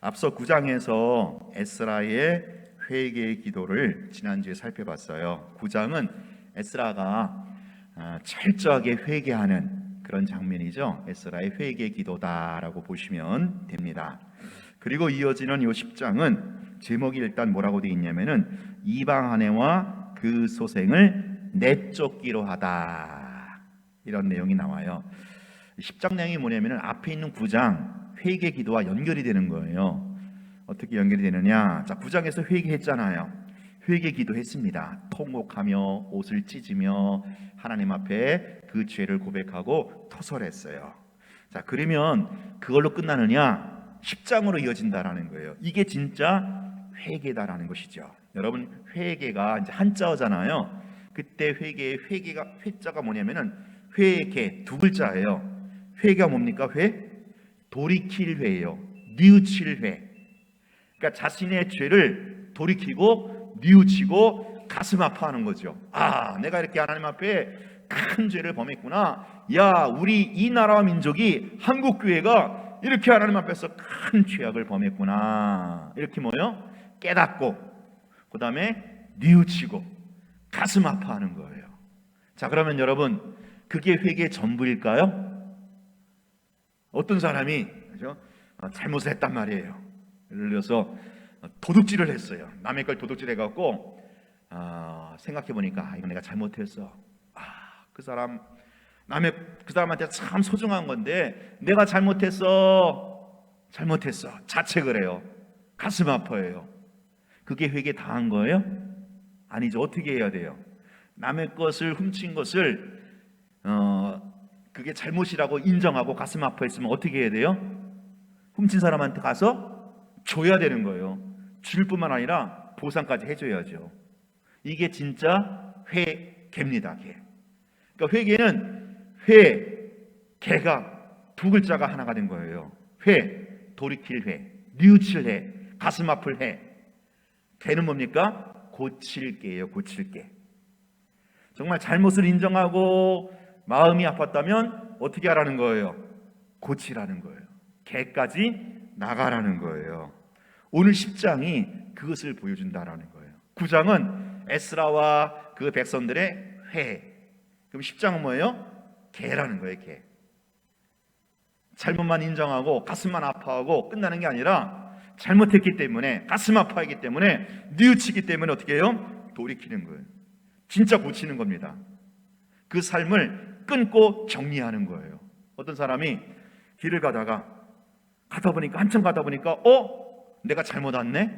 앞서 9장에서 에스라의 회개의 기도를 지난주에 살펴봤어요. 9장은 에스라가 철저하게 회개하는 그런 장면이죠. 에스라의 회개의 기도다라고 보시면 됩니다. 그리고 이어지는 이 10장은 제목이 일단 뭐라고 되어 있냐면은 이방 아내와 그 소생을 내쫓기로 하다, 이런 내용이 나와요. 10장 내용이 뭐냐면은 앞에 있는 9장 회개 기도와 연결이 되는 거예요. 어떻게 연결이 되느냐? 자, 9장에서 회개했잖아요. 회개 기도했습니다. 통곡하며 옷을 찢으며 하나님 앞에 그 죄를 고백하고 토설했어요. 자, 그러면 그걸로 끝나느냐? 10장으로 이어진다라는 거예요. 이게 진짜 회개다라는 것이죠. 여러분, 회개가 이제 한자어잖아요. 그때 회개가 회자가 뭐냐면은 회개 두 글자예요. 회가 뭡니까? 돌이킬 회예요. 뉘우칠 회. 그러니까 자신의 죄를 돌이키고 뉘우치고 가슴 아파하는 거죠. 아, 내가 이렇게 하나님 앞에 큰 죄를 범했구나. 야, 우리 이 나라와 민족이 한국 교회가 이렇게 하나님 앞에서 큰 죄악을 범했구나. 이렇게 뭐요? 깨닫고 그 다음에 뉘우치고 가슴 아파하는 거예요. 자, 그러면 여러분, 그게 회개의 전부일까요? 어떤 사람이 그죠? 잘못을 했단 말이에요. 예를 들어서 도둑질을 했어요. 남의 걸 도둑질 해갖고 생각해 보니까 이거 내가 잘못했어. 그 사람한테 참 소중한 건데 내가 잘못했어 자책을 해요. 가슴 아파해요. 그게 회개 당한 거예요? 아니죠. 어떻게 해야 돼요? 남의 것을 훔친 것을 그게 잘못이라고 인정하고 가슴 아파했으면 어떻게 해야 돼요? 훔친 사람한테 가서 줘야 되는 거예요. 줄 뿐만 아니라 보상까지 해줘야죠. 이게 진짜 회개입니다. 개. 그러니까 회개는 개가 두 글자가 하나가 된 거예요. 돌이킬 회, 뉘우칠 회, 가슴 아플 회. 개는 뭡니까? 고칠 개예요. 고칠 개. 정말 잘못을 인정하고 마음이 아팠다면 어떻게 하라는 거예요? 고치라는 거예요. 개까지 나가라는 거예요. 오늘 10장이 그것을 보여준다라는 거예요. 9장은 에스라와 그 백성들의 회. 그럼 10장은 뭐예요? 개라는 거예요. 개. 잘못만 인정하고 가슴만 아파하고 끝나는 게 아니라 잘못했기 때문에 가슴 아파하기 때문에 뉘우치기 때문에 어떻게 해요? 돌이키는 거예요. 진짜 고치는 겁니다. 그 삶을 끊고 정리하는 거예요. 어떤 사람이 길을 가다 보니까 한참 가다 보니까 내가 잘못 왔네?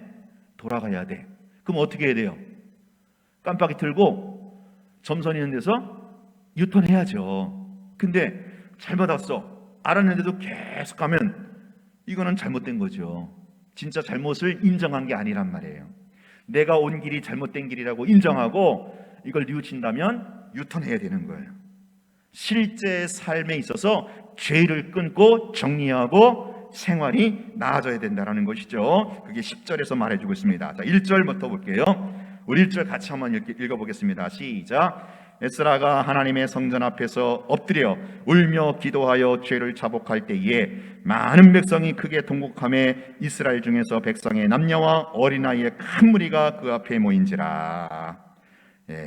돌아가야 돼. 그럼 어떻게 해야 돼요? 깜빡이 틀고 점선 있는 데서 유턴해야죠. 근데 잘못 왔어. 알았는데도 계속 가면 이거는 잘못된 거죠. 진짜 잘못을 인정한 게 아니란 말이에요. 내가 온 길이 잘못된 길이라고 인정하고 이걸 뉘우친다면 유턴해야 되는 거예요. 실제 삶에 있어서 죄를 끊고 정리하고 생활이 나아져야 된다는 것이죠. 그게 10절에서 말해주고 있습니다. 자, 1절부터 볼게요. 우리 1절 같이 한번 읽어보겠습니다. 시작. 에스라가 하나님의 성전 앞에서 엎드려 울며 기도하여 죄를 자복할 때에 많은 백성이 크게 통곡하며 이스라엘 중에서 백성의 남녀와 어린아이의 큰 무리가 그 앞에 모인지라.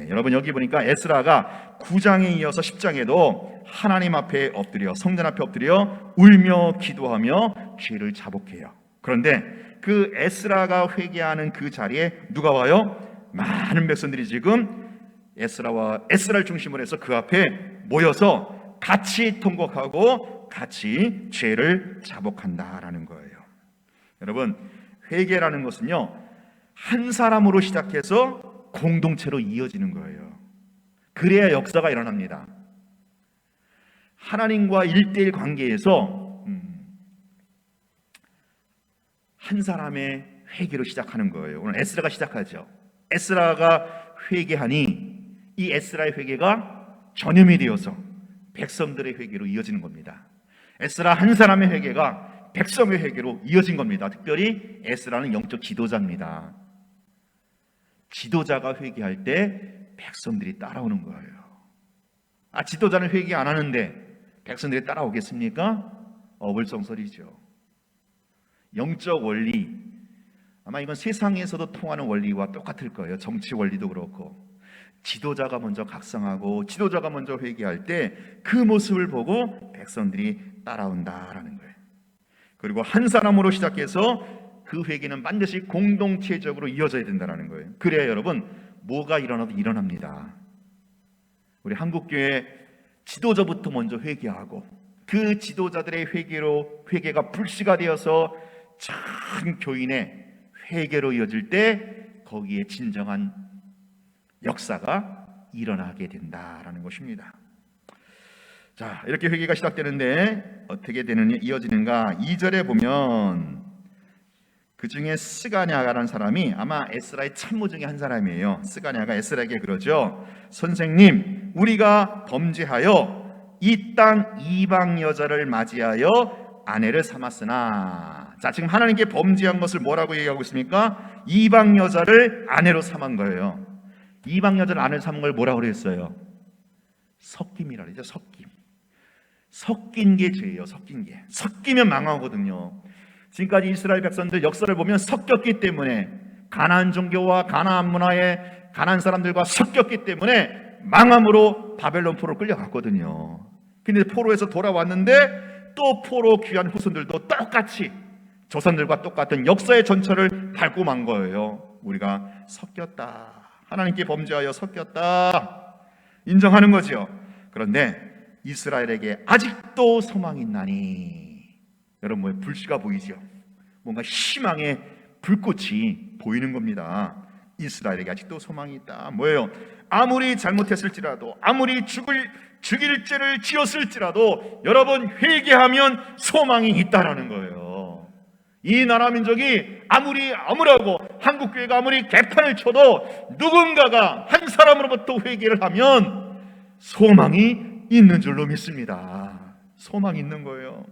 여러분, 여기 보니까 에스라가 9장에 이어서 10장에도 하나님 앞에 엎드려, 성전 앞에 엎드려 울며 기도하며 죄를 자복해요. 그런데 그 에스라가 회개하는 그 자리에 누가 와요? 많은 백성들이 지금 에스라를 중심으로 해서 그 앞에 모여서 같이 통곡하고 같이 죄를 자복한다라는 거예요. 여러분, 회개라는 것은요, 한 사람으로 시작해서 공동체로 이어지는 거예요. 그래야 역사가 일어납니다. 하나님과 1:1 관계에서 한 사람의 회개로 시작하는 거예요. 오늘 에스라가 시작하죠. 에스라가 회개하니 이 에스라의 회개가 전염이 되어서 백성들의 회개로 이어지는 겁니다. 에스라 한 사람의 회개가 백성의 회개로 이어진 겁니다. 특별히 에스라는 영적 지도자입니다. 지도자가 회개할 때 백성들이 따라오는 거예요. 지도자는 회개 안 하는데 백성들이 따라오겠습니까? 어불성설이죠. 영적 원리, 아마 이건 세상에서도 통하는 원리와 똑같을 거예요. 정치 원리도 그렇고, 지도자가 먼저 각성하고 지도자가 먼저 회개할 때 그 모습을 보고 백성들이 따라온다라는 거예요. 그리고 한 사람으로 시작해서 그 회개는 반드시 공동체적으로 이어져야 된다는 거예요. 그래야 여러분 뭐가 일어나도 일어납니다. 우리 한국교회 지도자부터 먼저 회개하고 그 지도자들의 회개가 불씨가 되어서 전 교인의 회개로 이어질 때 거기에 진정한 역사가 일어나게 된다라는 것입니다. 자, 이렇게 회개가 시작되는데 어떻게 이어지는가? 2절에 보면 그 중에 스가냐라는 사람이 아마 에스라의 참모 중에 한 사람이에요. 스가냐가 에스라에게 그러죠. 선생님, 우리가 범죄하여 이 땅 이방 여자를 맞이하여 아내를 삼았으나, 자, 지금 하나님께 범죄한 것을 뭐라고 얘기하고 있습니까? 이방 여자를 아내로 삼은 거예요. 이방 여자를 아내로 삼은 걸 뭐라고 그랬어요? 섞임이라 그러죠. 섞인 게 죄예요. 섞이면 망하거든요. 지금까지 이스라엘 백성들 역사를 보면 섞였기 때문에, 가나안 종교와 가나안 문화에 가나안 사람들과 섞였기 때문에 망함으로 바벨론 포로로 끌려갔거든요. 근데 포로에서 돌아왔는데 또 포로 귀한 후손들도 똑같이 조선들과 똑같은 역사의 전철을 밟고 만 거예요. 우리가 섞였다, 하나님께 범죄하여 섞였다 인정하는 거죠. 그런데 이스라엘에게 아직도 소망이 있나니, 여러분 뭐에 불씨가 보이죠? 뭔가 희망의 불꽃이 보이는 겁니다. 이스라엘에게 아직도 소망이 있다. 뭐예요? 아무리 잘못했을지라도, 아무리 죽일 죄를 지었을지라도 여러분 회개하면 소망이 있다라는 거예요. 이 나라 민족이 아무리 암울하고 한국교회가 아무리 개판을 쳐도 누군가가 한 사람으로부터 회개를 하면 소망이 있는 줄로 믿습니다. 소망이 있는 거예요.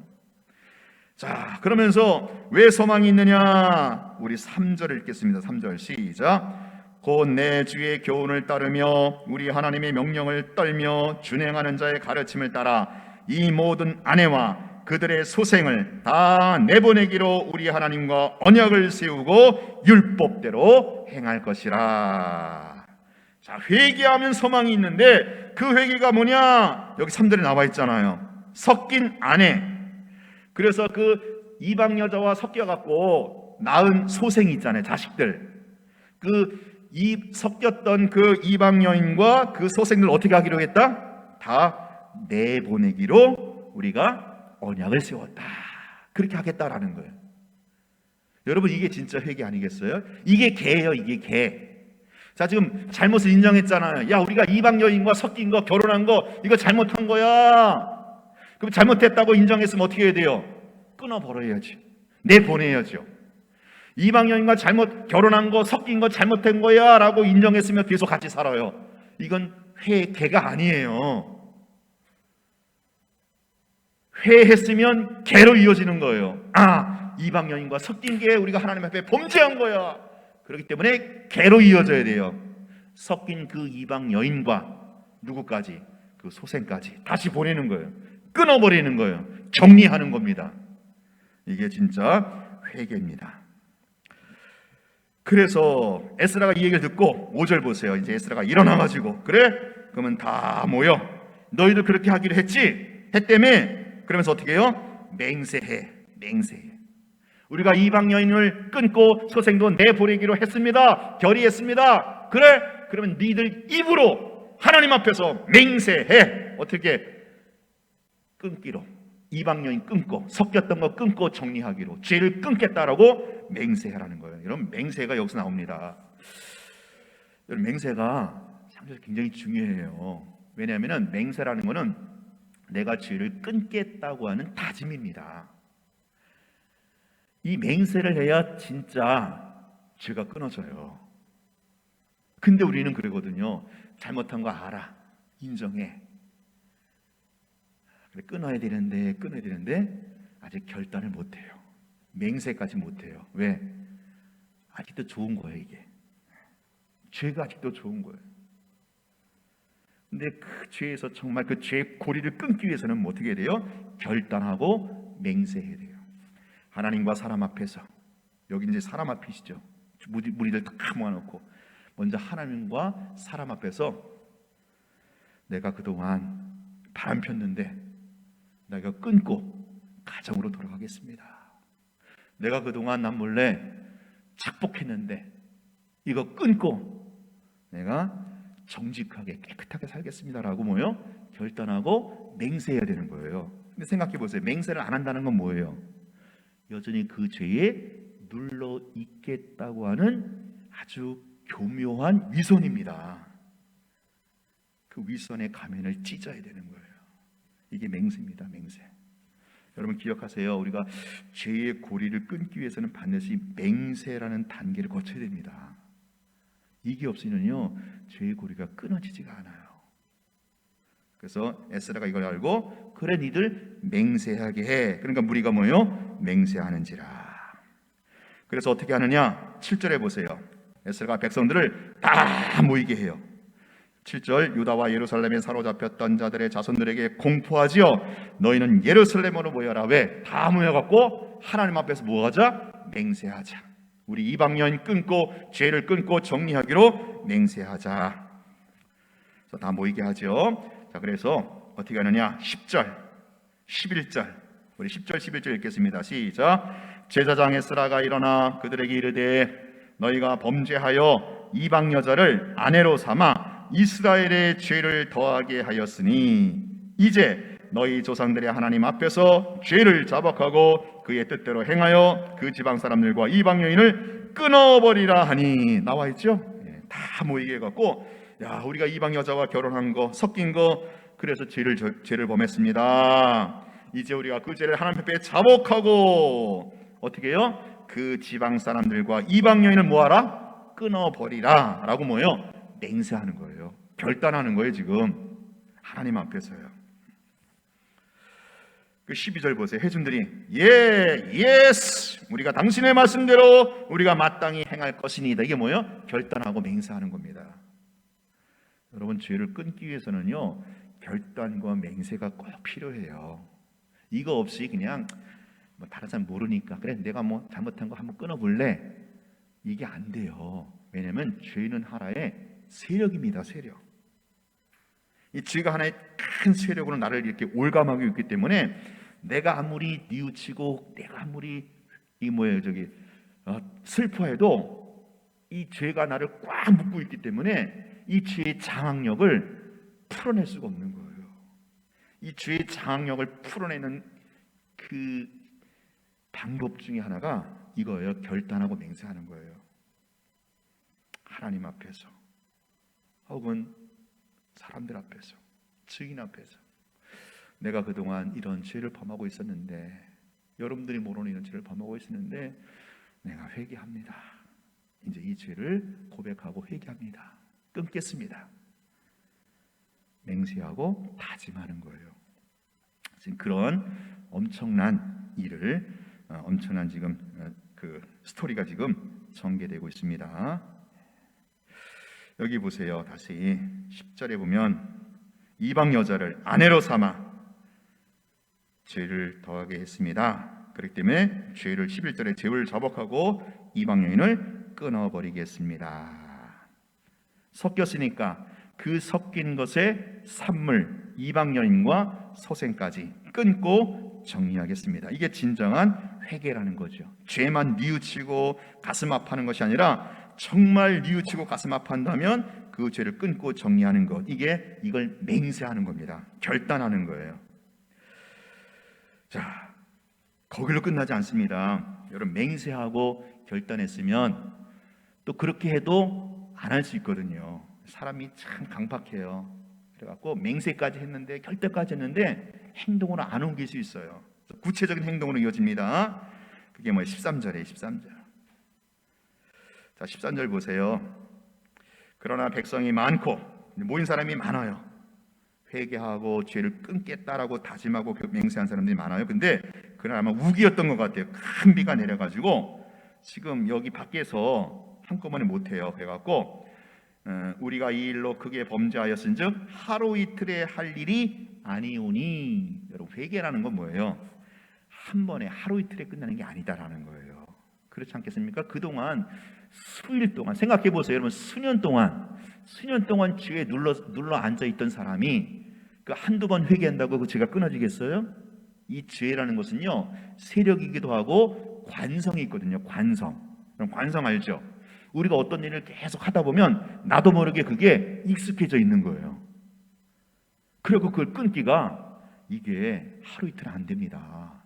자, 그러면서 왜 소망이 있느냐? 우리 3절을 읽겠습니다. 3절 시작. 곧 내 주의 교훈을 따르며 우리 하나님의 명령을 떨며 준행하는 자의 가르침을 따라 이 모든 아내와 그들의 소생을 다 내보내기로 우리 하나님과 언약을 세우고 율법대로 행할 것이라. 자, 회개하면 소망이 있는데 그 회개가 뭐냐? 여기 3절에 나와 있잖아요. 섞인 아내. 그래서 그 이방 여자와 섞여갖고 낳은 소생이 있잖아요. 자식들. 섞였던 그 이방 여인과 그 소생들 어떻게 하기로 했다? 다 내보내기로 우리가 언약을 세웠다. 그렇게 하겠다라는 거예요. 여러분 이게 진짜 회개 아니겠어요? 이게 개예요. 이게 개. 자, 지금 잘못을 인정했잖아요. 야, 우리가 이방 여인과 섞인 거, 결혼한 거 이거 잘못한 거야. 그럼 잘못했다고 인정했으면 어떻게 해야 돼요? 끊어버려야지. 내보내야죠. 이방 여인과 결혼한 거, 섞인 거 잘못된 거야 라고 인정했으면 계속 같이 살아요. 이건 회개가 아니에요. 회했으면 개로 이어지는 거예요. 아, 이방 여인과 섞인 게 우리가 하나님 앞에 범죄한 거야. 그렇기 때문에 개로 이어져야 돼요. 섞인 그 이방 여인과 누구까지? 그 소생까지 다시 보내는 거예요. 끊어버리는 거예요. 정리하는 겁니다. 이게 진짜 회개입니다. 그래서 에스라가 이 얘기를 듣고 5절 보세요. 이제 에스라가 일어나가지고, 그래? 그러면 다 모여. 너희들 그렇게 하기로 했다며? 그러면서 어떻게 해요? 맹세해. 우리가 이방 여인을 끊고 소생도 내보내기로 했습니다. 결의했습니다. 그래? 그러면 니들 입으로 하나님 앞에서 맹세해. 어떻게? 끊기로. 이방 여인 끊고, 섞였던 거 끊고 정리하기로, 죄를 끊겠다라고 맹세하라는 거예요. 여러분 맹세가 여기서 나옵니다. 여러분 맹세가 사실 굉장히 중요해요. 왜냐하면 맹세라는 거는 내가 죄를 끊겠다고 하는 다짐입니다. 이 맹세를 해야 진짜 죄가 끊어져요. 근데 우리는 그러거든요. 잘못한 거 알아. 인정해. 그래, 끊어야 되는데 아직 결단을 못해요. 맹세까지 못해요. 왜? 아직도 좋은 거예요. 이게 죄가 아직도 좋은 거예요. 근데 그 죄에서 정말 그 죄의 고리를 끊기 위해서는 어떻게 해야 돼요? 결단하고 맹세해야 돼요. 하나님과 사람 앞에서, 여기 이제 사람 앞이시죠. 무리들 다 모아놓고 먼저 하나님과 사람 앞에서 내가 그동안 바람 폈는데 내가 끊고 가정으로 돌아가겠습니다. 내가 그동안 남 몰래 착복했는데 이거 끊고 내가 정직하게 깨끗하게 살겠습니다라고 뭐요? 결단하고 맹세해야 되는 거예요. 근데 생각해 보세요. 맹세를 안 한다는 건 뭐예요? 여전히 그 죄에 눌러 있겠다고 하는 아주 교묘한 위선입니다. 그 위선의 가면을 찢어야 되는 거예요. 이게 맹세입니다. 맹세. 여러분 기억하세요. 우리가 죄의 고리를 끊기 위해서는 반드시 맹세라는 단계를 거쳐야 됩니다. 이게 없으면요 죄의 고리가 끊어지지가 않아요. 그래서 에스라가 이걸 알고 그래 니들 맹세하게 해. 그러니까 무리가 뭐요? 맹세하는지라. 그래서 어떻게 하느냐? 7절에 보세요. 에스라가 백성들을 다 모이게 해요. 7절 유다와 예루살렘에 사로잡혔던 자들의 자손들에게 공포하지요. 너희는 예루살렘으로 모여라. 왜? 다 모여갖고 하나님 앞에서 뭐하자? 맹세하자. 우리 이방인 끊고 죄를 끊고 정리하기로 맹세하자. 그래서 다 모이게 하죠. 자, 그래서 어떻게 하느냐? 10절, 11절 우리 10절, 11절 읽겠습니다. 시작. 제사장 에스라가 일어나 그들에게 이르되 너희가 범죄하여 이방 여자를 아내로 삼아 이스라엘의 죄를 더하게 하였으니 이제 너희 조상들의 하나님 앞에서 죄를 자복하고 그의 뜻대로 행하여 그 지방 사람들과 이방 여인을 끊어버리라 하니 나와 있죠. 다 모이게 해갖고 야 우리가 이방 여자와 결혼한 거 섞인 거 그래서 죄를 범했습니다. 이제 우리가 그 죄를 하나님 앞에 자복하고 어떻게 해요? 그 지방 사람들과 이방 여인을 뭐하라? 끊어버리라 라고 뭐예요? 맹세하는 거예요. 결단하는 거예요. 지금 하나님 앞에서요. 그 12절 보세요. 회중들이 예스 우리가 당신의 말씀대로 우리가 마땅히 행할 것이니이다. 이게 뭐예요? 결단하고 맹세하는 겁니다. 여러분 죄를 끊기 위해서는요 결단과 맹세가 꼭 필요해요. 이거 없이 그냥 뭐 다른 사람 모르니까 그래 내가 뭐 잘못한 거 한번 끊어볼래 이게 안 돼요. 왜냐하면 죄는 하나의 세력입니다. 세력. 이 죄가 하나의 큰 세력으로 나를 이렇게 올감하고 있기 때문에 내가 아무리 뉘우치고 내가 아무리 슬퍼해도 이 죄가 나를 꽉 묶고 있기 때문에 이 죄의 장악력을 풀어낼 수가 없는 거예요. 이 죄의 장악력을 풀어내는 그 방법 중에 하나가 이거예요. 결단하고 맹세하는 거예요. 하나님 앞에서 혹은 사람들 앞에서 증인 앞에서 내가 그동안 이런 죄를 범하고 있었는데 여러분들이 모르는 이런 죄를 범하고 있었는데 내가 회개합니다. 이제 이 죄를 고백하고 회개합니다. 끊겠습니다. 맹세하고 다짐하는 거예요. 지금 그런 엄청난 일을 엄청난 지금 그 스토리가 지금 전개되고 있습니다. 여기 보세요. 다시 10절에 보면 이방 여자를 아내로 삼아 죄를 더하게 했습니다. 그렇기 때문에 죄를 11절에 죄를 자복하고 이방 여인을 끊어버리겠습니다. 섞였으니까 그 섞인 것의 산물 이방 여인과 소생까지 끊고 정리하겠습니다. 이게 진정한 회개라는 거죠. 죄만 뉘우치고 가슴 아파하는 것이 아니라 정말 뉘우치고 가슴 아파한다면 그 죄를 끊고 정리하는 것, 이걸 맹세하는 겁니다. 결단하는 거예요. 자, 거기로 끝나지 않습니다. 여러분 맹세하고 결단했으면 또 그렇게 해도 안 할 수 있거든요. 사람이 참 강박해요. 그래갖고 맹세까지 했는데 결단까지 했는데 행동으로 안 옮길 수 있어요. 구체적인 행동으로 이어집니다. 그게 뭐예요? 13절에 13절. 자, 13절 보세요. 그러나 백성이 많고 모인 사람이 많아요. 회개하고 죄를 끊겠다라고 다짐하고 맹세한 사람들이 많아요. 근데 그날 아마 우기였던 것 같아요. 큰 비가 내려가지고 지금 여기 밖에서 한꺼번에 못해요. 그래갖고 우리가 이 일로 크게 범죄하였은즉 하루 이틀에 할 일이 아니오니. 여러분 회개라는 건 뭐예요? 한 번에 하루 이틀에 끝나는 게 아니다라는 거예요. 그렇지 않겠습니까? 그동안 수일 동안 생각해 보세요. 여러분 수년 동안 죄에 눌러 앉아 있던 사람이 그 한두 번 회개한다고 그 죄가 끊어지겠어요? 이 죄라는 것은요, 세력이기도 하고 관성이 있거든요. 관성 알죠? 우리가 어떤 일을 계속 하다 보면 나도 모르게 그게 익숙해져 있는 거예요. 그리고 그걸 끊기가 이게 하루 이틀 안 됩니다.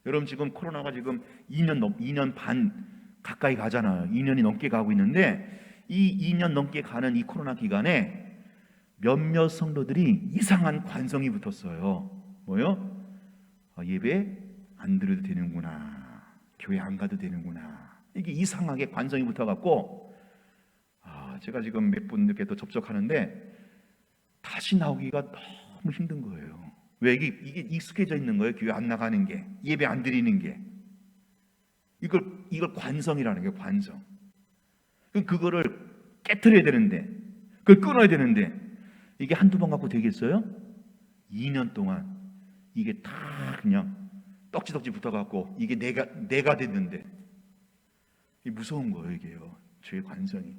여러분 지금 코로나가 지금 2년 반 가까이 가잖아요. 2년이 넘게 가고 있는데 이 2년 넘게 가는 이 코로나 기간에 몇몇 성도들이 이상한 관성이 붙었어요. 뭐요? 예배 안 드려도 되는구나, 교회 안 가도 되는구나, 이게 이상하게 관성이 붙어갖고 제가 지금 몇 분들께 또 접촉하는데 다시 나오기가 너무 힘든 거예요. 왜? 이게 익숙해져 있는 거예요. 교회 안 나가는 게, 예배 안 드리는 게. 이걸 관성이라는 게 관성. 그거를 깨트려야 되는데, 그걸 끊어야 되는데 이게 한두 번 갖고 되겠어요? 2년 동안 이게 다 그냥 떡지떡지 붙어갖고 이게 내가 됐는데, 이게 무서운 거예요. 이게요, 죄의 관성이.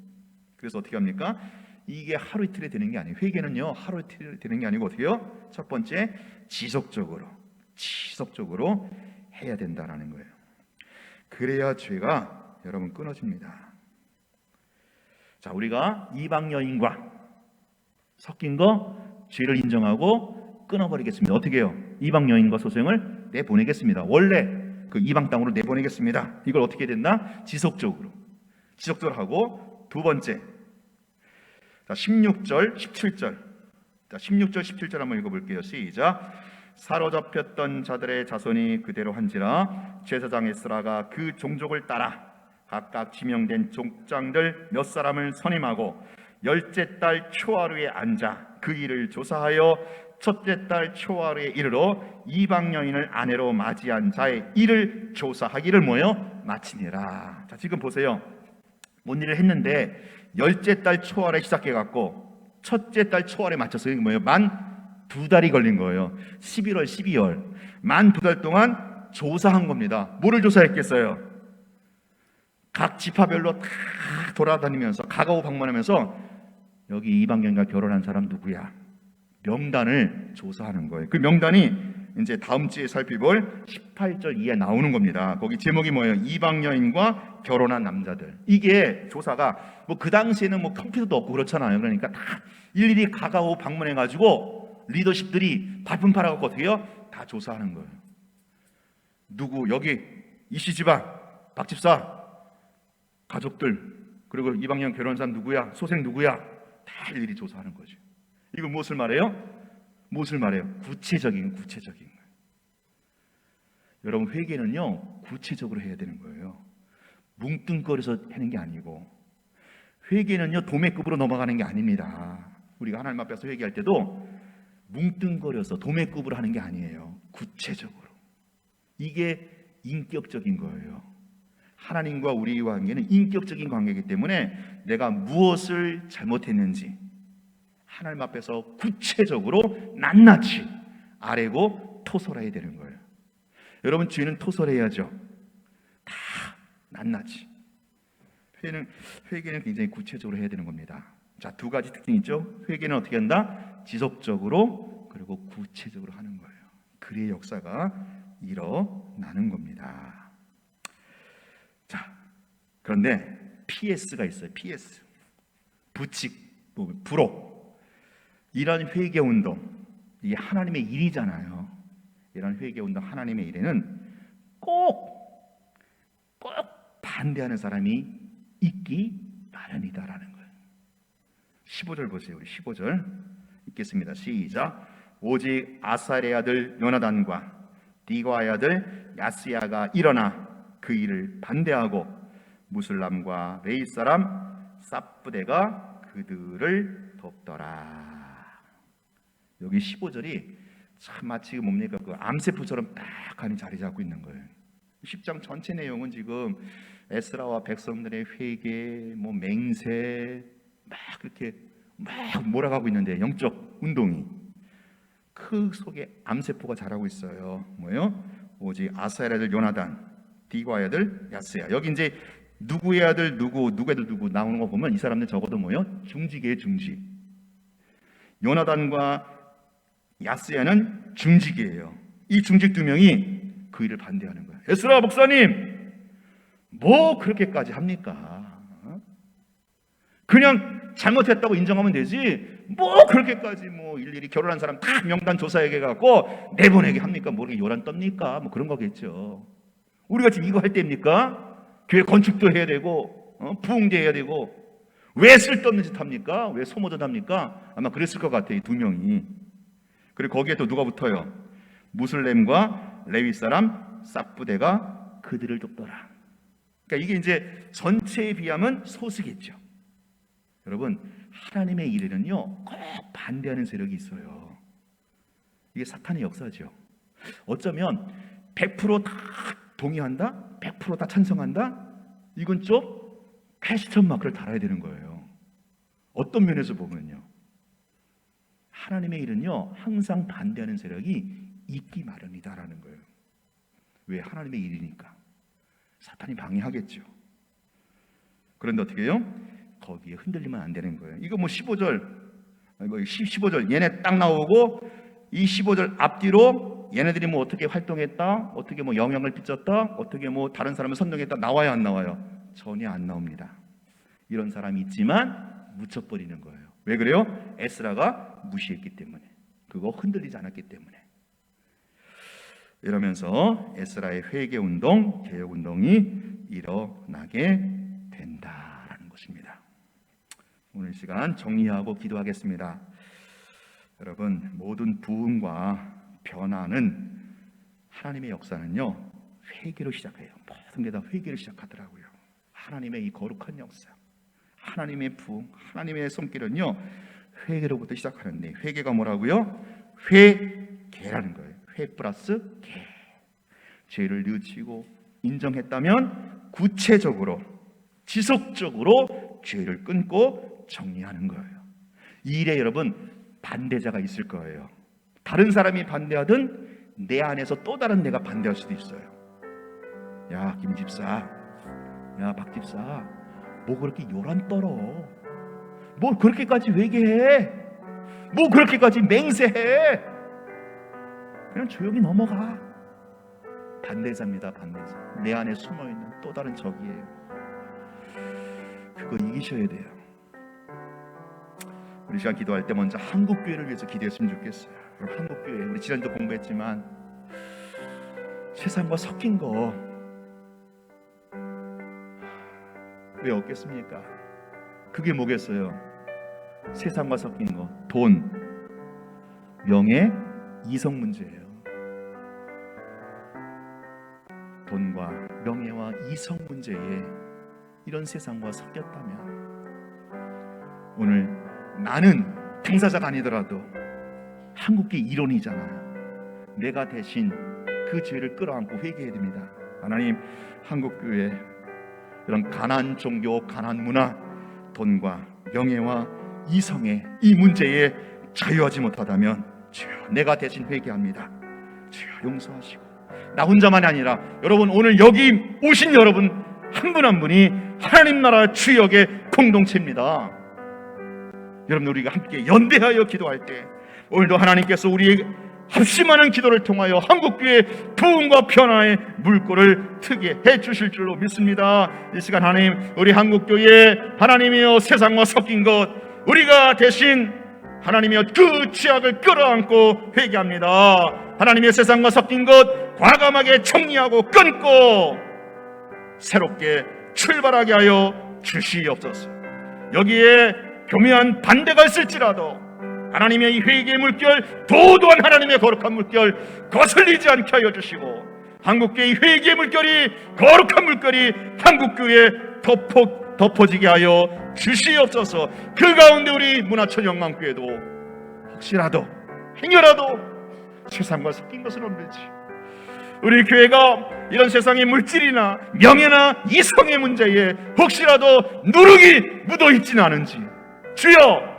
그래서 어떻게 합니까? 이게 하루 이틀에 되는 게 아니에요. 회개는요 하루 이틀에 되는 게 아니고 어떻게 해요? 첫 번째, 지속적으로 해야 된다라는 거예요. 그래야 죄가 여러분 끊어집니다. 자, 우리가 이방 여인과 섞인 거 죄를 인정하고 끊어버리겠습니다. 어떻게 해요? 이방 여인과 소생을 내보내겠습니다. 원래 그 이방 땅으로 내보내겠습니다. 이걸 어떻게 된다? 지속적으로 하고, 두 번째, 자, 16절 17절. 자, 16절 17절 한번 읽어볼게요. 시작. 사로잡혔던 자들의 자손이 그대로 한지라 제사장 에스라가 그 종족을 따라 각각 지명된 족장들 몇 사람을 선임하고 열째 달 초하루에 앉아 그 일을 조사하여 첫째 달 초하루에 이르러 이방 여인을 아내로 맞이한 자의 일을 조사하기를 뭐요? 마치니라. 자, 지금 보세요. 뭔 일을 했는데 열째 달 초하루에 시작해갖고 첫째 달 초하루에 맞춰서 이게 뭐예요? 만 2달이 걸린 거예요. 11월 12월 만 2달 동안 조사한 겁니다. 뭐를 조사했겠어요? 각 지파별로 다 돌아다니면서 가가오 방문하면서 여기 이방인과 결혼한 사람 누구야? 명단을 조사하는 거예요. 그 명단이 이제 다음 주에 살펴볼 18절 이하에 나오는 겁니다. 거기 제목이 뭐예요? 이방 여인과 결혼한 남자들. 이게 조사가 뭐 그 당시에는 뭐 컴퓨터도 없고 그렇잖아요. 그러니까 다 일일이 가가오 방문해가지고 리더십들이 발품 팔아갖고 어떻게 해요? 다 조사하는 거예요. 누구 여기 이씨 집안 박 집사 가족들, 그리고 이방 여인 결혼한 사람 누구야? 소생 누구야? 다 일일이 조사하는 거죠. 이거 무엇을 말해요? 구체적인 거예요. 여러분 회개는요 구체적으로 해야 되는 거예요. 뭉뚱거려서 하는 게 아니고, 회개는요 도매급으로 넘어가는 게 아닙니다. 우리가 하나님 앞에서 회개할 때도 뭉뚱거려서 도매급으로 하는 게 아니에요. 구체적으로. 이게 인격적인 거예요. 하나님과 우리의 관계는 인격적인 관계이기 때문에 내가 무엇을 잘못했는지 하나님 앞에서 구체적으로 낱낱이 아뢰고 토설해야 되는 거예요. 여러분 죄는 토설해야죠. 다 낱낱이. 회개는 굉장히 구체적으로 해야 되는 겁니다. 자, 두 가지 특징이 있죠. 회개는 어떻게 한다? 지속적으로 그리고 구체적으로 하는 거예요. 그리의 역사가 일어나는 겁니다. 자, 그런데 PS가 있어요. PS. 부칙, 불호. 이런 회개 운동, 이게 하나님의 일이잖아요. 이런 회개 운동, 하나님의 일에는 꼭 반대하는 사람이 있기 마련이다라는 거예요. 15절 보세요. 우리 15절 읽겠습니다. 시작. 오직 아살의 아들 요나단과 디과의 아들 야스야가 일어나 그 일을 반대하고 무슬람과 레이 사람 삽부대가 그들을 돕더라. 여기 15절이 참 마치 뭡니까? 그 암세포처럼 딱 하니 자리 잡고 있는 거예요. 10장 전체 내용은 지금 에스라와 백성들의 회개, 맹세 막 그렇게 막 몰아가고 있는데, 영적 운동이 그 속에 암세포가 자라고 있어요. 뭐예요? 오직 아사의 아들 요나단, 디과의 아들 야스야. 여기 이제 누구의 아들 누구의 아들 누구 나오는 거 보면 이 사람들 적어도 뭐요? 중직이에요, 중직. 요나단과 야스야는 중직이에요. 이 중직 두 명이 그 일을 반대하는 거예요. 에스라 목사님, 뭐 그렇게까지 합니까? 그냥 잘못했다고 인정하면 되지 뭐 그렇게까지 뭐 일일이 결혼한 사람 다 명단 조사하게 갖고 내보내게 합니까? 뭐 이렇게 요란 떱니까? 뭐 그런 거겠죠. 우리가 지금 이거 할 때입니까? 교회 건축도 해야 되고 부흥도 해야 되고 왜 쓸데없는 짓 합니까? 왜 소모전 합니까? 아마 그랬을 것 같아요, 이 두 명이. 그리고 거기에 또 누가 붙어요? 무슬렘과 레위 사람 싹부대가 그들을 돕더라. 그러니까 이게 이제 전체에 비하면 소수겠죠. 여러분, 하나님의 일에는요 꼭 반대하는 세력이 있어요. 이게 사탄의 역사죠. 어쩌면 100% 다 동의한다? 100% 다 찬성한다? 이건 좀 퀘스천 마크를 달아야 되는 거예요. 어떤 면에서 보면요, 하나님의 일은요 항상 반대하는 세력이 있기 마련이다라는 거예요. 왜? 하나님의 일이니까. 사탄이 방해하겠죠. 그런데 어떻게 해요? 거기에 흔들리면 안 되는 거예요. 이거 뭐 15절 얘네 딱 나오고 이 15절 앞뒤로 얘네들이 뭐 어떻게 활동했다, 어떻게 뭐 영향을 끼쳤다, 어떻게 뭐 다른 사람을 선동했다 나와요, 안 나와요? 전혀 안 나옵니다. 이런 사람이 있지만 묻혀버리는 거예요. 왜 그래요? 에스라가 무시했기 때문에, 그거 흔들리지 않았기 때문에. 이러면서 에스라의 회개운동, 개혁운동이 일어나게 된다라는 것입니다. 오늘 시간 정리하고 기도하겠습니다. 여러분, 모든 부흥과 변화는, 하나님의 역사는요 회개로 시작해요. 모든 게 다 회개로 시작하더라고요. 하나님의 이 거룩한 역사, 하나님의 부흥, 하나님의 손길은요 회개로부터 시작하는데, 회개가 뭐라고요? 회개라는 거예요. 회 플러스 개. 죄를 뉘우치고 인정했다면 구체적으로 지속적으로 죄를 끊고 정리하는 거예요. 이 일에 여러분 반대자가 있을 거예요. 다른 사람이 반대하든 내 안에서 또 다른 내가 반대할 수도 있어요. 야 김집사, 야 박집사, 뭐 그렇게 요란 떨어? 뭐 그렇게까지 회개해? 뭐 그렇게까지 맹세해? 그냥 조용히 넘어가. 반대자입니다. 반대자. 내 안에 숨어있는 또 다른 적이에요. 그거 이기셔야 돼요. 우리 시간 기도할 때 먼저 한국교회를 위해서 기도했으면 좋겠어요. 한국교회, 우리 지난주도 공부했지만 세상과 섞인 거 왜 없겠습니까? 그게 뭐겠어요? 세상과 섞인 거, 돈, 명예, 이성 문제예요. 돈과 명예와 이성 문제에 이런 세상과 섞였다면, 오늘 나는 당사자가 아니더라도 한국계 일원이잖아요. 내가 대신 그 죄를 끌어안고 회개해야 됩니다. 하나님, 한국교회 이런 가난 종교, 가난 문화, 돈과 명예와 이성의 이 문제에 자유하지 못하다면 주여, 내가 대신 회개합니다. 주여 용서하시고, 나 혼자만이 아니라 여러분, 오늘 여기 오신 여러분 한 분 한 분이 하나님 나라 주역의 공동체입니다. 여러분, 우리가 함께 연대하여 기도할 때 오늘도 하나님께서 우리의 합심하는 기도를 통하여 한국교회 부흥과 변화의 물꼬를 트게 해주실 줄로 믿습니다. 이 시간 하나님, 우리 한국교회 하나님이여 세상과 섞인 것, 우리가 대신 하나님이여 그 죄악을 끌어안고 회개합니다. 하나님의 세상과 섞인 것 과감하게 정리하고 끊고 새롭게 출발하게 하여 주시옵소서. 여기에 교묘한 반대가 있을지라도 하나님의 이 회개의 물결, 도도한 하나님의 거룩한 물결 거슬리지 않게 하여 주시고, 한국교회의 회개의 물결이, 거룩한 물결이 한국교회에 덮어지게 하여 주시옵소서. 그 가운데 우리 문화천영망교회도 혹시라도 행여라도 세상과 섞인 것은 없는지, 우리 교회가 이런 세상의 물질이나 명예나 이성의 문제에 혹시라도 누룩이 묻어있지는 않은지, 주여,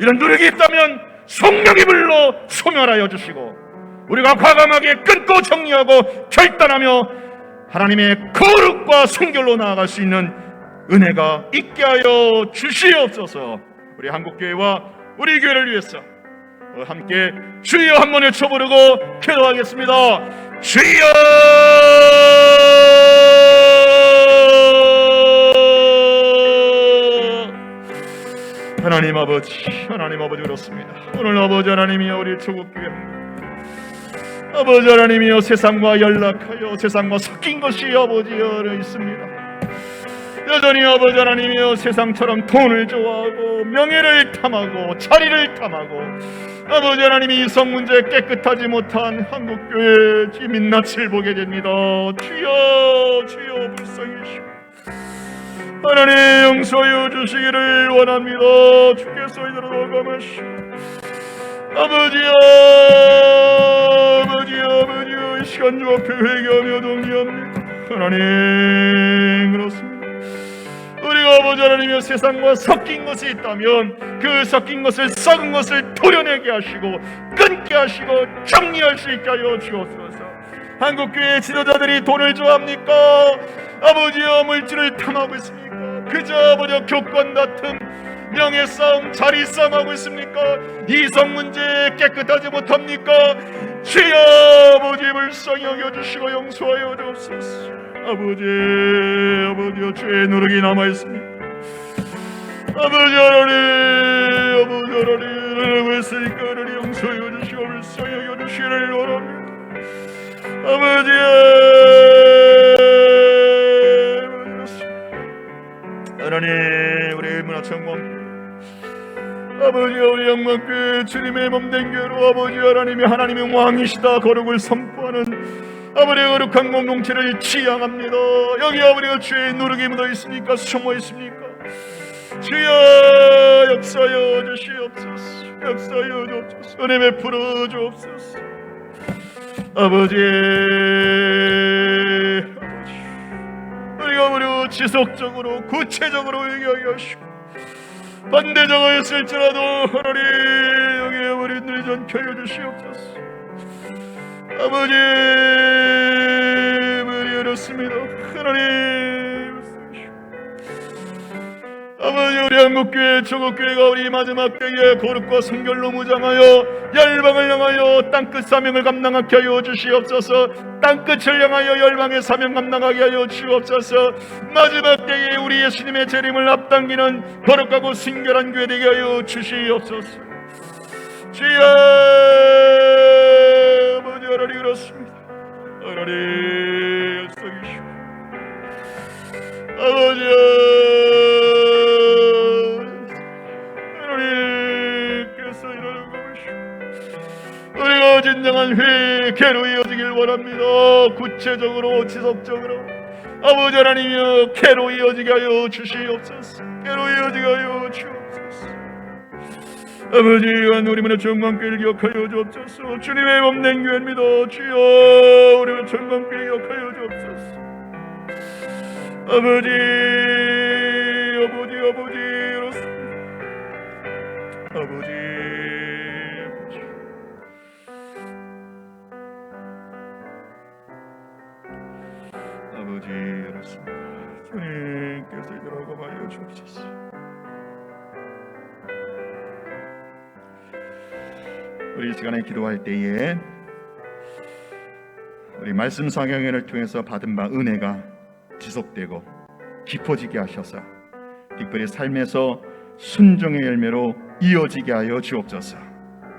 이런 누룩이 있다면 성령의 불로 소멸하여 주시고, 우리가 과감하게 끊고 정리하고 결단하며 하나님의 거룩과 순결로 나아갈 수 있는 은혜가 있게 하여 주시옵소서. 우리 한국교회와 우리 교회를 위해서 함께 주여 한번 외쳐부르고 기도하겠습니다. 주여! 하나님 아버지, 하나님 아버지 그렇습니다. 오늘 아버지 하나님이여 우리 조국교회 아버지 하나님이여 세상과 연락하여 세상과 섞인 것이 아버지여 있습니다. 여전히 아버지 하나님이여 세상처럼 돈을 좋아하고 명예를 탐하고 자리를 탐하고 아버지 하나님이 이성 문제 깨끗하지 못한 한국교회 민낯을 보게 됩니다. 주여 주여 불쌍히시오. 하나님 용서하여 주시기를 원합니다. 주께서 이들을 어감하시오. 아버지여 아버지여 이 시간 주 앞에 회개하며 동의합니다. 하나님 그렇습니다. 우리가 아버지 하나님이여 세상과 섞인 것이 있다면 그 섞인 것을 썩은 것을 도려내게 하시고 끊게 하시고 정리할 수 있게 하여 주옵소서. 한국교회 지도자들이 돈을 좋아합니까? 아버지여 물질을 탐하고 있습니까? 그저 아버지여 교권 다툼 명예 싸움 자리 싸움하고 있습니까? 이성 문제 깨끗하지 못합니까? 주여 아버지 불쌍히 여겨주시고 용서하여 주옵소서. 아버지여 죄의 누룩이 남아있습니다. 아버지 하나님 왜 쓰니까 하나님 용서하여 주시고 불쌍히 여겨주시기를 원합니다. 하나님 우리 문화청원 아버지 우리 영광교회 주님의 몸된 교회로 아버지 하나님이 하나님의 왕이시다 거룩을 선포하는 아버지의 거룩한 공동체를 지향합니다. 여기 아버지가 죄의 누룩이 묻어있습니까? 숨어있습니까? 주여 역사여 주시옵소서. 역사여 주옵소서. 은혜 베풀어 주옵소서. 아버지 우리가 우리 지속적으로 구체적으로 얘기하게 하시고 반대적으로 했을지라도 하나님 여기 어린들이 전케 하여 주시옵소서. 아버지 우리 어렵습니다. 하나님 아버지 우리 한국교회 조국교회가 우리 마지막 때에 거룩과 성결로 무장하여 열방을 향하여 땅끝 사명을 감당하게 하여 주시옵소서. 땅끝을 향하여 열방의 사명 감당하게 하여 주옵소서. 마지막 때에 우리 예수님의 재림을 앞당기는 거룩하고 순결한 교회 되게 하여 주시옵소서. 주여 아버지 하나님 그렇습니다. 하나님 역사이시오. 아버지 하나님께서 이러는 것이오. 우리가 진정한 회개로 이어지길 원합니다. 구체적으로 지속적으로 아버지 하나님이여 개로 이어지게 하여 주시옵소서. 개로 이어지게 하여 주옵소서. 아버지가 우리 전광교회를 기억하여 주옵소서. 주님의 몸된 교회입니다. 주여 우리의 전광교회 기억하여 주옵소서. 아버지 그렇습니다. 아버지 그렇습니다. 주님께서 이들하고 말려 주옵소서. 우리 이 시간에 기도할 때에 우리 말씀 상영회를 통해서 받은 바 은혜가 지속되고 깊어지게 하셔서 특별히 삶에서 순종의 열매로 이어지게 하여 주옵소서.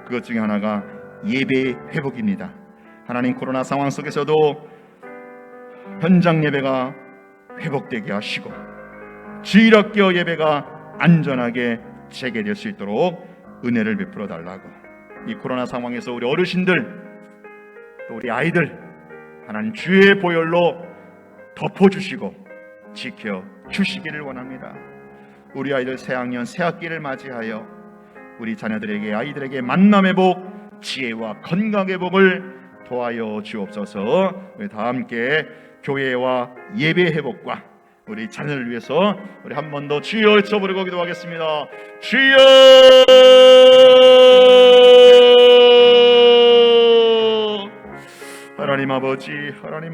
그것 중에 하나가 예배의 회복입니다. 하나님 코로나 상황 속에서도 현장 예배가 회복되게 하시고 주일학교 예배가 안전하게 재개될 수 있도록 은혜를 베풀어 달라고, 이 코로나 상황에서 우리 어르신들 또 우리 아이들 하나님 주의 보혈로 덮어주시고 지켜주시기를 원합니다. 우리 아이들 새학년 새학기를 맞이하여 우리 자녀들에게 아이들에게 만남의 복, 지혜와 건강의 복을 도하여 주옵소서. 우리 다 함께 교회와 예배 회복과 우리 자녀를 위해서 우리 한 번 더 주여 외쳐 부르고 기도하겠습니다. 주여 하나님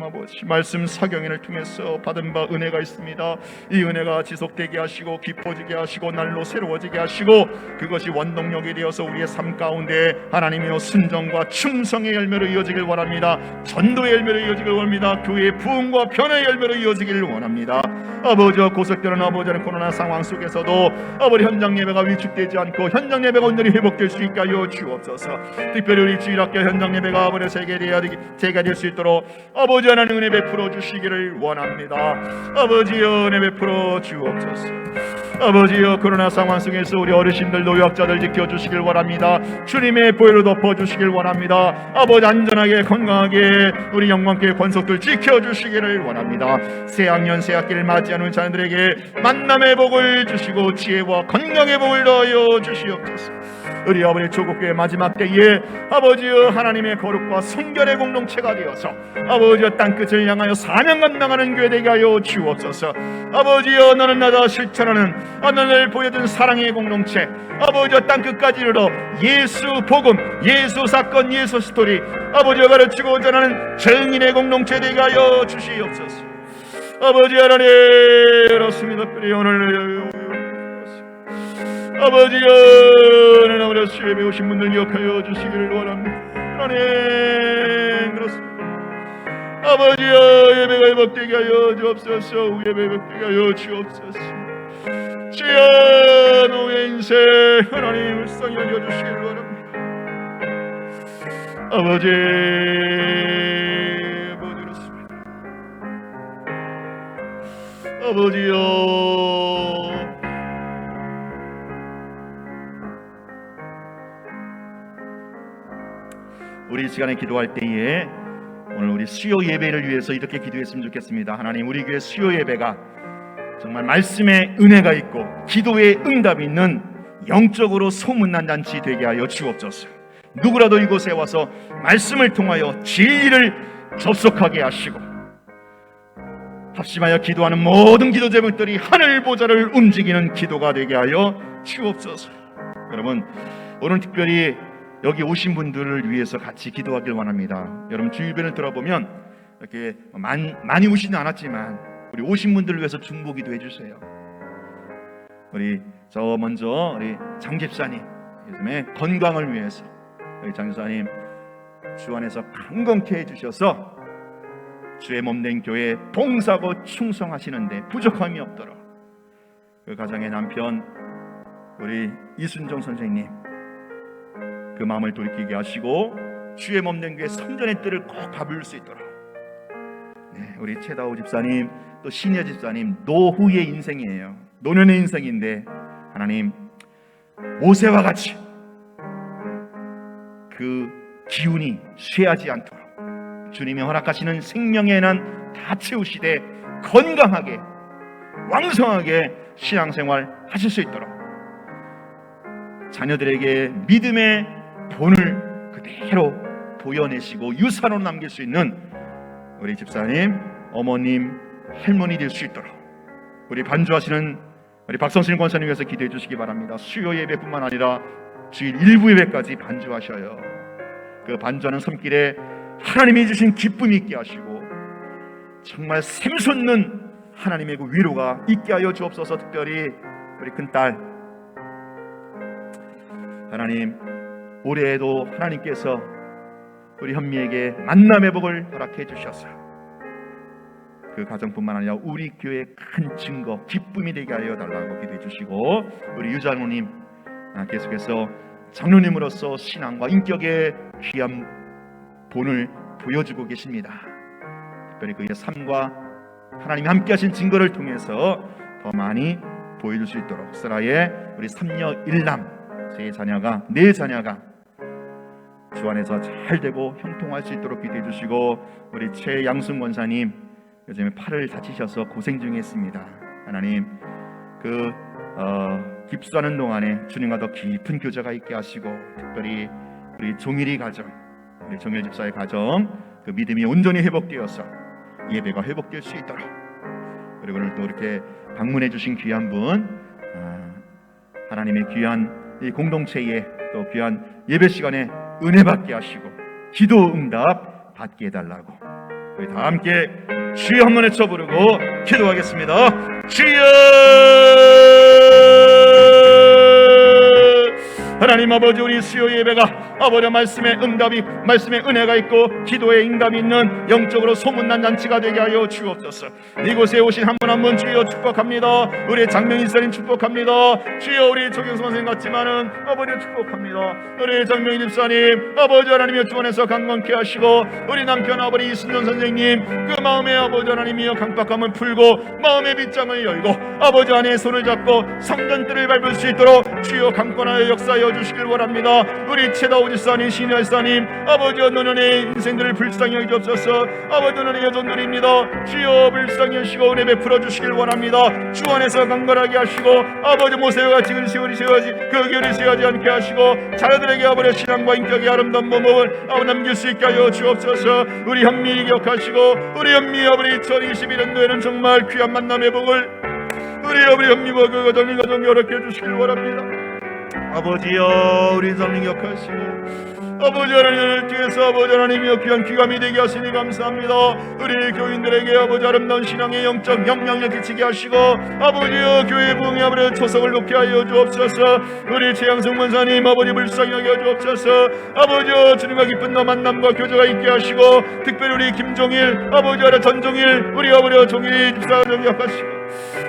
아버지 말씀 사경인을 통해서 받은 바 은혜가 있습니다. 이 은혜가 지속되게 하시고 깊어지게 하시고 날로 새로워지게 하시고 그것이 원동력이 되어서 우리의 삶 가운데 하나님이여 순종과 충성의 열매로 이어지길 원합니다. 전도의 열매로 이어지길 원합니다. 교회의 부흥과 변화의 열매로 이어지기를 원합니다. 아버지와 고속되는 아버지는 코로나 상황 속에서도 아버지 현장 예배가 위축되지 않고 현장 예배가 온전히 회복될 수 있게 하여 주옵소서. 특별히 우리 주일학교 현장 예배가 아버지 재개될 수 있도록 아버지 하나님 은혜 베풀어 주시기를 원합니다. 아버지여 은혜 베풀어 주옵소서. 아버지여 코로나 상황 속에서 우리 어르신들 노약자들 지켜주시길 원합니다. 주님의 보혈로 덮어주시길 원합니다. 아버지 안전하게 건강하게 우리 영광교회 권속들 지켜주시기를 원합니다. 새학년 새학기를 맞이하는 자녀들에게 만남의 복을 주시고 지혜와 건강의 복을 더하여 주시옵소서. 우리 아버지 조국교회 마지막 때에 아버지여 하나님의 거룩과 성결의 공동체가 되어서 아버지여 땅끝을 향하여 사명 감당하는 교회 되게 하여 주옵소서. 아버지여 너는 나다 실천하는 너를 보여준 사랑의 공동체 아버지여 땅끝까지 이르러 예수 복음 예수 사건 예수 스토리 아버지여 가르치고 전하는 정인의 공동체 되게 하여 주시옵소서. 아버지 하나님 그렇습니다. 특별히 오늘 아버지여 오늘 아버지 수요예배 오신 분들 기억하여 주시기를 원합니다. 하나님 그렇습니다. 아버지여 예배가 회복되게 하여 주옵소서. 예배 회복되게 하여 주옵소서. 주여 노예 인생 하나님 울상 열려주시기를 원합니다. 아버지 그렇습니다. 아버지여 우리 시간에 기도할 때에 오늘 우리 수요 예배를 위해서 이렇게 기도했으면 좋겠습니다. 하나님 우리 교회 수요 예배가 정말 말씀의 은혜가 있고 기도의 응답이 있는 영적으로 소문난 잔치 되게 하여 주옵소서. 누구라도 이곳에 와서 말씀을 통하여 진리를 접속하게 하시고 합심하여 기도하는 모든 기도 제목들이 하늘 보좌를 움직이는 기도가 되게 하여 주옵소서. 여러분 오늘 특별히 여기 오신 분들을 위해서 같이 기도하길 원합니다. 여러분 주변을 들어보면 이렇게 많이 오시진 않았지만 우리 오신 분들을 위해서 중보기도 해주세요. 우리 먼저 우리 장 집사님 요즘에 건강을 위해서 우리 장 집사님 주 안에서 강건케 해주셔서 주의 몸된 교회 봉사하고 충성하시는데 부족함이 없도록 그 가정의 남편 우리 이순정 선생님 그 마음을 돌이키게 하시고 주의 몸된 교회 성전의 뜰을 꼭 밟을 수 있도록 우리 최다우 집사님 또 신여 집사님 노후의 인생이에요. 노년의 인생인데 하나님 모세와 같이 그 기운이 쇠하지 않도록 주님이 허락하시는 생명의 난 다 채우시되 건강하게 왕성하게 신앙생활 하실 수 있도록 자녀들에게 믿음의 본을 그대로 보여내시고 유산으로 남길 수 있는 우리 집사님, 어머님, 할머니 될 수 있도록 우리 반주하시는 우리 박성신 권사님 위해서 기도해 주시기 바랍니다. 수요 예배뿐만 아니라 주일 일부 예배까지 반주하셔요. 그 반주하는 손길에 하나님이 주신 기쁨이 있게 하시고 정말 샘솟는 하나님의 그 위로가 있게 하여 주옵소서. 특별히 우리 큰딸 하나님 올해에도 하나님께서 우리 현미에게 만남의 복을 허락해 주셔서 그 가정뿐만 아니라 우리 교회의 큰 증거 기쁨이 되게 하여 달라고 기도해 주시고 우리 유장로님 계속해서 장로님으로서 신앙과 인격의 귀한 본을 보여주고 계십니다. 특별히 그의 삶과 하나님이 함께 하신 증거를 통해서 더 많이 보여줄 수 있도록 스라의 우리 3녀 1남 세 자녀가 네 자녀가 주 안에서 잘 되고 형통할 수 있도록 기도해 주시고 우리 최양순 권사님 요즘에 팔을 다치셔서 고생 중에 있습니다. 하나님 그 깁스하는 동안에 주님과 더 깊은 교제가 있게 하시고 특별히 우리 종일이 가정 우리 정일 집사의 가정 그 믿음이 온전히 회복되어서 예배가 회복될 수 있도록 그리고 오늘 또 이렇게 방문해 주신 귀한 분 하나님의 귀한 이 공동체에 또 귀한 예배 시간에 은혜 받게 하시고 기도 응답 받게 해달라고 우리 다 함께 주여 한번 외쳐 부르고 기도하겠습니다. 주여! 하나님 아버지, 우리 수요 예배가 아버지 말씀의 응답이, 말씀의 은혜가 있고 기도의 응답이 있는 영적으로 소문난 잔치가 되게 하여 주옵소서. 이곳에 오신 한 분 한 분 주여 축복합니다. 우리 장명인 집사님 축복합니다. 주여, 우리 조경수 선생님 같지만은 아버지 축복합니다. 우리 장명인 집사님 아버지 하나님의 주원에서 강건케 하시고, 우리 남편 아버지 이순전 선생님 그 마음에 아버지 하나님이여 강박함을 풀고 마음의 빗장을 열고 아버지 안에 손을 잡고 성전들을 밟을 수 있도록 주여 강권하여 역사하여 주시길 원합니다. 우리 최다우 집사님, 신여 집사님 아버지여 노년의 인생들을 불쌍히 여기옵소서. 아버지 노년의 여종들입니다. 주여 불쌍히 하시고 은혜 베풀어 주시길 원합니다. 주 안에서 강건하게 하시고 아버지 모세와 같이 근시원이 세워지 그 기운을 세워지 않게 하시고 자녀들에게 아버지 신앙과 인격의 아름다운 몸을 남길 수 있게 하여 주옵소서. 우리 현미 기억하시고 우리 현미 아버지 2021년도에는 정말 귀한 만남의 복을 우리 아버지 현미와 그 가정 여롭게 해주시길 원합니다. 아버지여, 우리 성령 기억하시고 아버지 하나님을 통해서 아버지 하나님이여 귀한 귀감이 되게 하시니 감사합니다. 우리 교인들에게 아버지 아름다운 신앙의 영적 영향을 끼치게 하시고 아버지여 교회 부흥의 아버지 초석을 놓게 하여 주옵소서. 우리 최양성 원사님 아버지 불쌍히 여겨 주옵소서. 아버지여 주님과 기쁜 너 만남과 교제가 있게 하시고, 특별히 우리 김종일 아버지 하나 전종일 우리 아버지 종일 집사 정기하시고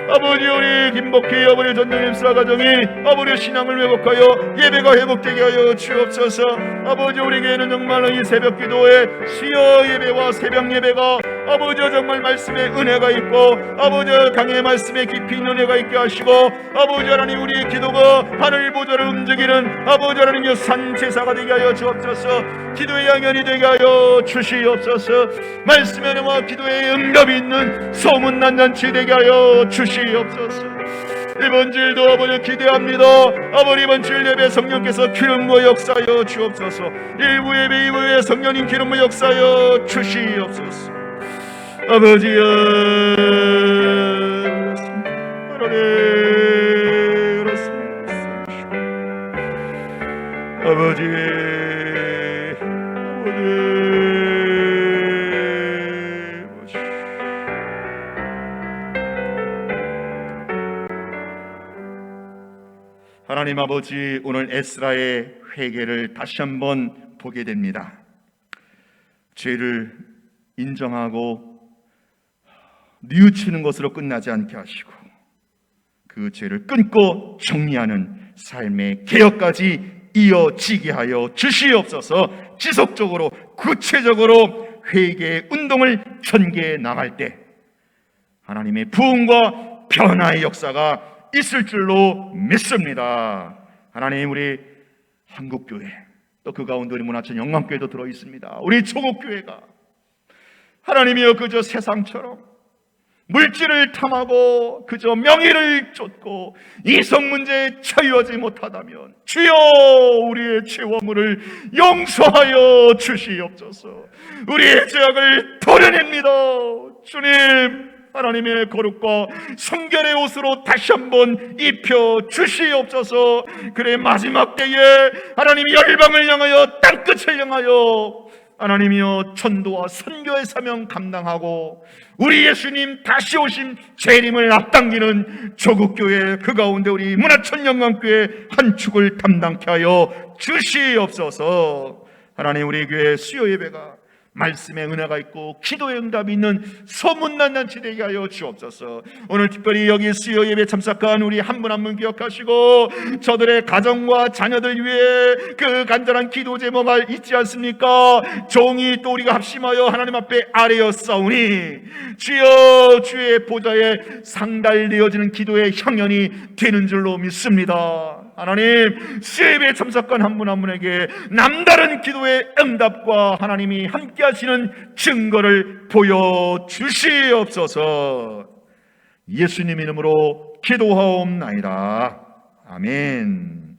아버지 우리 김복희 아버지 전종일 집사 가정이 아버지 신앙을 회복하여 예배가 회복되게 하여 주옵소서. 아버지 우리 교회는 정말로 이 새벽 기도에 수요 예배와 새벽 예배가 아버지 정말 말씀에 은혜가 있고 아버지 강의 말씀에 깊이 있는 은혜가 있게 하시고 아버지 하나님 우리의 기도가 하늘 보좌를 움직이는 아버지 하나님의 산제사가 되게 하여 주옵소서. 기도의 양연이 되게 하여 주시옵소서. 말씀의 은혜와 기도의 응답이 있는 소문난 잔치 되게 하여 주시옵소서. 이번 주일도 아버지 기대합니다. 아버지 이번 주일 예배 성령께서 기름 부어 역사하여 주옵소서. 일부 예배 이후에 성령님 기름 부어 역사하여 주시옵소서. 아버지여 그렇습니다. 아버지 하나님 아버지, 오늘 에스라의 회개를 다시 한번 보게 됩니다. 죄를 인정하고 뉘우치는 것으로 끝나지 않게 하시고 그 죄를 끊고 정리하는 삶의 개혁까지 이어지게 하여 주시옵소서. 지속적으로 구체적으로 회개의 운동을 전개해 나갈 때 하나님의 부흥과 변화의 역사가 있을 줄로 믿습니다. 하나님, 우리 한국교회 또 그 가운데 우리 문화천 영광교회도 들어있습니다. 우리 조국교회가 하나님이여 그저 세상처럼 물질을 탐하고 그저 명예를 쫓고 이성 문제에 처유하지 못하다면 주여 우리의 죄와물을 용서하여 주시옵소서. 우리의 죄악을 도려냅니다. 주님, 하나님의 거룩과 성결의 옷으로 다시 한번 입혀 주시옵소서. 그래 마지막 때에 하나님이 열방을 향하여 땅끝을 향하여 하나님이여 전도와 선교의 사명 감당하고 우리 예수님 다시 오신 재림을 앞당기는 조국교회 그 가운데 우리 문화천 영광교회 한 축을 담당케 하여 주시옵소서. 하나님, 우리 교회 수요 예배가 말씀의 은혜가 있고 기도의 응답이 있는 소문난 잔치 되게 하여 주옵소서. 오늘 특별히 여기 수요 예배 참석한 우리 한 분 한 분 기억하시고 저들의 가정과 자녀들 위해 그 간절한 기도 제목가 있지 않습니까? 종이 또 우리가 합심하여 하나님 앞에 아뢰었사오니 주여 주의 보좌에 상달되어지는 기도의 향연이 되는 줄로 믿습니다. 하나님, 수요 예배에 참석한 한 분 한 분에게 남다른 기도의 응답과 하나님이 함께 하시는 증거를 보여주시옵소서. 예수님 이름으로 기도하옵나이다. 아멘.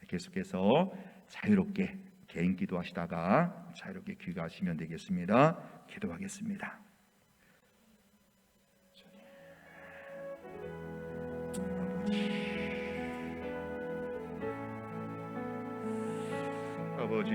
계속해서 자유롭게 개인 기도하시다가 자유롭게 귀가하시면 되겠습니다. 기도하겠습니다. 아버지